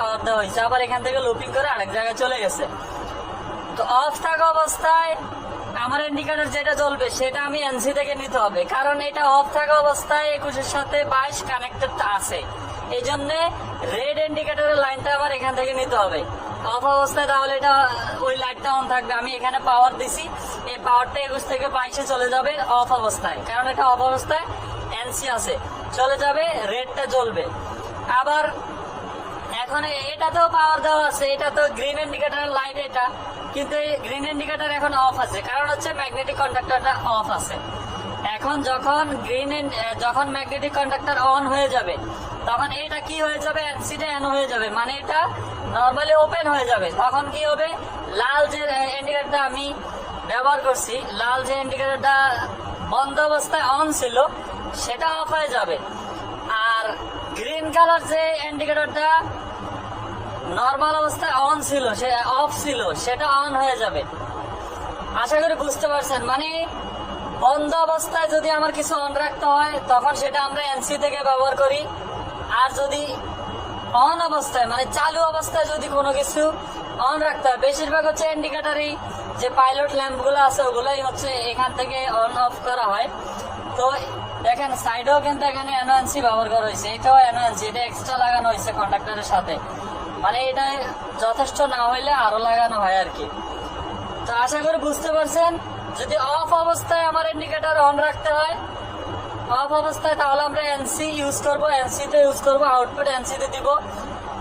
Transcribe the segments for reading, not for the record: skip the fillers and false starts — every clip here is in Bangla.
পাওয়ার দেওয়া হয়েছে, আবার এখান থেকে লুপিং করে আরেক জায়গায় চলে গেছে। তো অফ থাকা অবস্থায় আমার ইন্ডিকেটর যেটা জ্বলবে সেটা আমি এনসি থেকে নিতে হবে, কারণ এটা অফ থাকা অবস্থায় 21-এর সাথে 22 কানেক্টেড আছে। এই জন্য রেড ইন্ডিকেটরের লাইনটা আবার এখান থেকে নিতে হবে অফ অবস্থায়, তাহলে এটা ওই লাইটটা অন থাকবে। আমি এখানে পাওয়ার দিছি, এই পাওয়ারটা 21 থেকে 22-এ চলে যাবে অফ অবস্থায়, কারণ এটা অফ অবস্থায় এনসি আছে, চলে যাবে, রেডটা জ্বলবে। আবার এখন এটাতেও পাওয়ার দেওয়া আছে, এটা তো গ্রিন ইন্ডিকেটরের লাইট এটা, কিন্তু এই গ্রিন ইন্ডিকেটর এখন অফ আছে, কারণ হচ্ছে ম্যাগনেটিক কন্ডাক্টরটা অফ আছে। এখন যখন ম্যাগনেটিক কন্ডাক্টর অন হয়ে যাবে, তখন এটা কি হয়ে যাবে, এনসিটা অন হয়ে যাবে, মানে এটা নর্মালি ওপেন হয়ে যাবে। তখন কি হবে, লাল যে ইন্ডিকেটরটা আমি ব্যবহার করছি, লাল যে ইন্ডিকেটরটা বন্ধ অবস্থায় অন ছিল সেটা অফ হয়ে যাবে, আর গ্রিন কালার যে ইন্ডিকেটরটা নর্মাল অবস্থায় অন ছিল, সে অফ ছিল, সেটা অন হয়ে যাবে। আশা করি বুঝতে পারছেন। মানে বন্ধ অবস্থায় যদি আমার কিছু অন রাখতে হয় তখন সেটা আমরা এনসি থেকে ব্যবহার করি, আর যদি অন অবস্থায় মানে চালু অবস্থায় যদি কোনো কিছু অন রাখতে হয়, বেশিরভাগ হচ্ছে ইন্ডিকেটরই যে পাইলট ল্যাম্প গুলো আছে ওগুলোই হচ্ছে এখান থেকে অন অফ করা হয়। তো দেখেন সাইডেও কিন্তু এখানে এনওএনসি ব্যবহার করা হয়েছে, এটাও এনওএনসি, এটা এক্সট্রা লাগানো হয়েছে কন্ডাক্টরের সাথে, মানে এটা যথেষ্ট না হইলে আরো লাগানো হয় আর কি। তো আশা করি বুঝতে পারছেন। যদি অফ অবস্থায় আমার ইন্ডিকেটর অন রাখতে হয় অফ অবস্থায়, তাহলে আমরা এনসি ইউজ করবো, এনসি তে ইউজ করবো, আউটপুট এনসি তে দিব।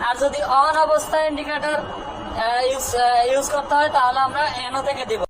আর যদি অন অবস্থায় ইন্ডিকেটর ইউজ করতে হয় তাহলে আমরা এনও থেকে দিব।